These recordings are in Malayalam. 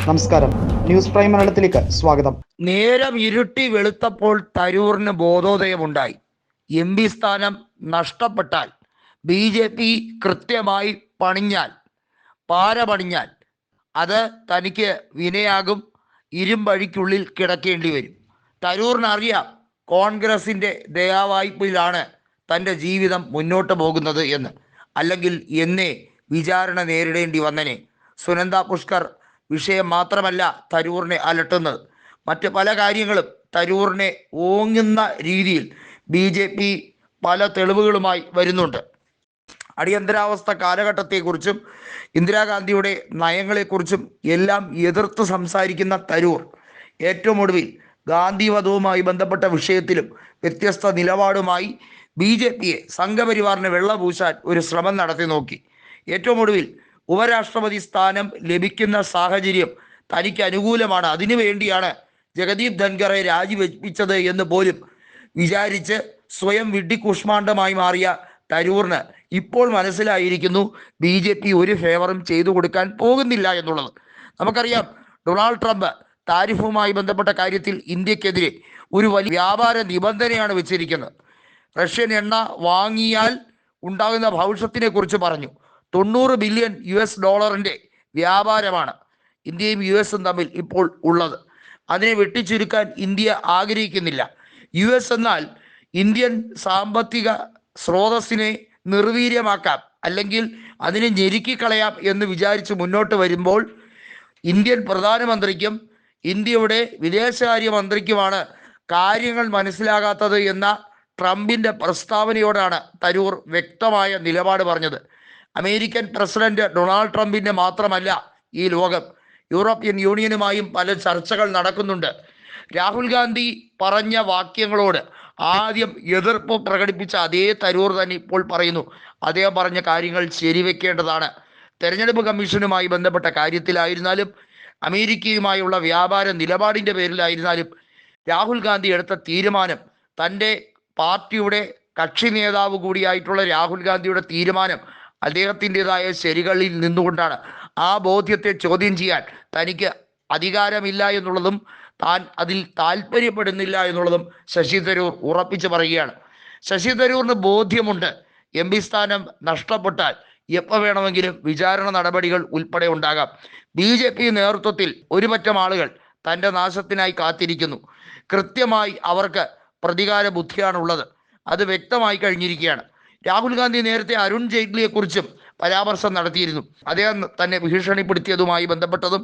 നമസ്കാരം, ന്യൂസ് പ്രൈം മലയാളത്തിലേക്ക് സ്വാഗതം. നേരം ഇരുട്ടി വെളുത്തപ്പോൾ തരൂറിന് ബോധോദയമുണ്ടായി. MP സ്ഥാനം നഷ്ടപ്പെട്ടാൽ BJP കൃത്യമായി പാര പണിഞ്ഞാൽ അത് തനിക്ക് വിനയാകും, ഇരുമ്പഴിക്കുള്ളിൽ കിടക്കേണ്ടി വരും. തരൂറിനറിയാം കോൺഗ്രസിൻ്റെ ദയാവായ്പിലാണ് തൻ്റെ ജീവിതം മുന്നോട്ട് പോകുന്നത് എന്ന്. അല്ലെങ്കിൽ എന്നേ വിചാരണ നേരിടേണ്ടി വന്നനെ. സുനന്ദ പുഷ്കർ വിഷയം മാത്രമല്ല തരൂറിനെ അലട്ടുന്നത്, മറ്റ് പല കാര്യങ്ങളും തരൂറിനെ ഓങ്ങുന്ന രീതിയിൽ BJP പല തെളിവുകളുമായി വരുന്നുണ്ട്. അടിയന്തരാവസ്ഥ കാലഘട്ടത്തെക്കുറിച്ചും ഇന്ദിരാഗാന്ധിയുടെ നയങ്ങളെക്കുറിച്ചും എല്ലാം എതിർത്ത് സംസാരിക്കുന്ന തരൂർ ഏറ്റവും ഒടുവിൽ ഗാന്ധി വധവുമായി ബന്ധപ്പെട്ട വിഷയത്തിലും വ്യത്യസ്ത നിലപാടുമായി BJPയെ സംഘപരിവാറിന് വെള്ളപൂശാൻ ഒരു ശ്രമം നടത്തി നോക്കി. ഏറ്റവും ഒടുവിൽ ഉപരാഷ്ട്രപതി സ്ഥാനം ലഭിക്കുന്ന സാഹചര്യം തനിക്ക് അനുകൂലമാണ്, അതിനുവേണ്ടിയാണ് ജഗദീപ് ധൻഖറെ രാജിവെപ്പിച്ചത് എന്ന് പോലും വിചാരിച്ച് സ്വയം വിഡ്ഢിക്കുഷ്മാണ്ഡമായി മാറിയ തരൂറിന് ഇപ്പോൾ മനസ്സിലായിരിക്കുന്നു BJP ഒരു ഫേവറും ചെയ്തു കൊടുക്കാൻ പോകുന്നില്ല എന്നുള്ളത്. നമുക്കറിയാം, ഡൊണാൾഡ് ട്രംപ് താരിഫുമായി ബന്ധപ്പെട്ട കാര്യത്തിൽ ഇന്ത്യക്കെതിരെ ഒരു വലിയ വ്യാപാര നിബന്ധനയാണ് വെച്ചിരിക്കുന്നത്. റഷ്യൻ എണ്ണ വാങ്ങിയാൽ ഉണ്ടാകുന്ന ഭവിഷ്യത്തിനെ കുറിച്ച് പറഞ്ഞു. $90 ബില്യൺ വ്യാപാരമാണ് ഇന്ത്യയും US തമ്മിൽ ഇപ്പോൾ ഉള്ളത്. അതിനെ വെട്ടിച്ചുരുക്കാൻ ഇന്ത്യ ആഗ്രഹിക്കുന്നില്ല. US എന്നാൽ ഇന്ത്യൻ സാമ്പത്തിക സ്രോതസ്സിനെ നിർവീര്യമാക്കാം, അല്ലെങ്കിൽ അതിനെ ഞെരുക്കിക്കളയാം എന്ന് വിചാരിച്ച് മുന്നോട്ട് വരുമ്പോൾ ഇന്ത്യൻ പ്രധാനമന്ത്രിക്കും ഇന്ത്യയുടെ വിദേശകാര്യമന്ത്രിക്കുമാണ് കാര്യങ്ങൾ മനസ്സിലാകാത്തത് എന്ന ട്രംപിൻ്റെ പ്രസ്താവനയോടാണ് തരൂർ വ്യക്തമായ നിലപാട് പറഞ്ഞത്. അമേരിക്കൻ പ്രസിഡന്റ് ഡൊണാൾഡ് ട്രംപിൻ്റെ മാത്രമല്ല ഈ ലോകം, യൂറോപ്യൻ യൂണിയനുമായും പല ചർച്ചകൾ നടക്കുന്നുണ്ട്. രാഹുൽ ഗാന്ധി പറഞ്ഞ വാക്യങ്ങളോട് ആദ്യം എതിർപ്പ് പ്രകടിപ്പിച്ച അതേ തരൂർ തന്നെ ഇപ്പോൾ പറയുന്നു അദ്ദേഹം പറഞ്ഞ കാര്യങ്ങൾ ശരിവെക്കേണ്ടതാണ്. തെരഞ്ഞെടുപ്പ് കമ്മീഷനുമായി ബന്ധപ്പെട്ട കാര്യത്തിലായിരുന്നാലും അമേരിക്കയുമായുള്ള വ്യാപാര നിലപാടിൻ്റെ പേരിലായിരുന്നാലും രാഹുൽ ഗാന്ധി എടുത്ത തീരുമാനം, തൻ്റെ പാർട്ടിയുടെ കക്ഷി നേതാവ് കൂടിയായിട്ടുള്ള രാഹുൽ ഗാന്ധിയുടെ തീരുമാനം അദ്ദേഹത്തിൻ്റെതായ ശരികളിൽ നിന്നുകൊണ്ടാണ്. ആ ബോധ്യത്തെ ചോദ്യം ചെയ്യാൻ തനിക്ക് അധികാരമില്ല എന്നുള്ളതും താൻ അതിൽ താല്പര്യപ്പെടുന്നില്ല എന്നുള്ളതും ശശി തരൂർ ഉറപ്പിച്ച് പറയുകയാണ്. ശശി തരൂറിന് ബോധ്യമുണ്ട് MP സ്ഥാനം നഷ്ടപ്പെട്ടാൽ എപ്പോൾ വേണമെങ്കിലും വിചാരണ നടപടികൾ ഉൾപ്പെടെ ഉണ്ടാകാം. BJP നേതൃത്വത്തിൽ ഒരു പറ്റം ആളുകൾ തൻ്റെ നാശത്തിനായി കാത്തിരിക്കുന്നു. കൃത്യമായി അവർക്ക് പ്രതികാര ബുദ്ധിയാണുള്ളത്, അത് വ്യക്തമായി കഴിഞ്ഞിരിക്കുകയാണ്. രാഹുൽ ഗാന്ധി നേരത്തെ അരുൺ ജെയ്റ്റ്ലിയെക്കുറിച്ചും പരാമർശം നടത്തിയിരുന്നു. അദ്ദേഹം തന്നെ ഭീഷണിപ്പെടുത്തിയതുമായി ബന്ധപ്പെട്ടതും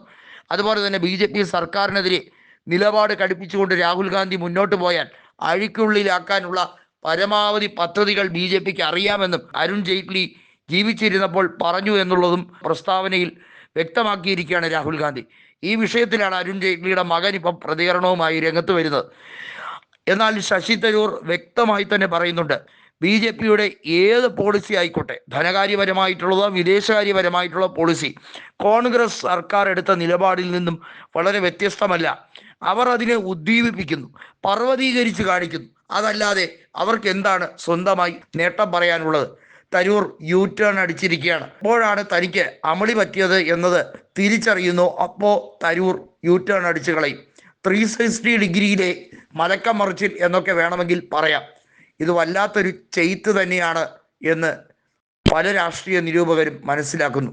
അതുപോലെ തന്നെ BJP സർക്കാരിനെതിരെ നിലപാട് കടുപ്പിച്ചുകൊണ്ട് രാഹുൽ ഗാന്ധി മുന്നോട്ട് പോയാൽ അഴിക്കുള്ളിലാക്കാനുള്ള പരമാവധി പദ്ധതികൾ BJPക്ക് അറിയാമെന്നും അരുൺ ജെയ്റ്റ്ലി ജീവിച്ചിരുന്നപ്പോൾ പറഞ്ഞു എന്നുള്ളതും പ്രസ്താവനയിൽ വ്യക്തമാക്കിയിരിക്കുകയാണ് രാഹുൽ ഗാന്ധി. ഈ വിഷയത്തിലാണ് അരുൺ ജെയ്റ്റ്ലിയുടെ മകൻ ഇപ്പം പ്രതികരണവുമായി രംഗത്ത് വരുന്നത്. എന്നാൽ ശശി തരൂർ വ്യക്തമായി തന്നെ പറയുന്നുണ്ട്, BJPയുടെ ഏത് പോളിസി ആയിക്കോട്ടെ, ധനകാര്യപരമായിട്ടുള്ളതോ വിദേശകാര്യപരമായിട്ടുള്ള പോളിസി, കോൺഗ്രസ് സർക്കാർ എടുത്ത നിലപാടിൽ നിന്നും വളരെ വ്യത്യസ്തമല്ല. അവർ അതിനെ ഉദ്ദീപിപ്പിക്കുന്നു, പർവ്വതീകരിച്ച് കാണിക്കുന്നു. അതല്ലാതെ അവർക്ക് എന്താണ് സ്വന്തമായി നേട്ടം പറയാനുള്ളത്? തരൂർ U-ടേൺ അടിച്ചിരിക്കുകയാണ്. അപ്പോഴാണ് തനിക്ക് അമളി പറ്റിയത് എന്നത് തിരിച്ചറിയുന്നു. അപ്പോൾ തരൂർ U-ടേൺ അടിച്ചു കളയും. 360 ഡിഗ്രിയിലെ മലക്കം മറിച്ചിൽ എന്നൊക്കെ വേണമെങ്കിൽ പറയാം. ഇത് വല്ലാത്തൊരു ചെയ്ത്ത് തന്നെയാണ് എന്ന് പല രാഷ്ട്രീയ നിരൂപകരും മനസ്സിലാക്കുന്നു.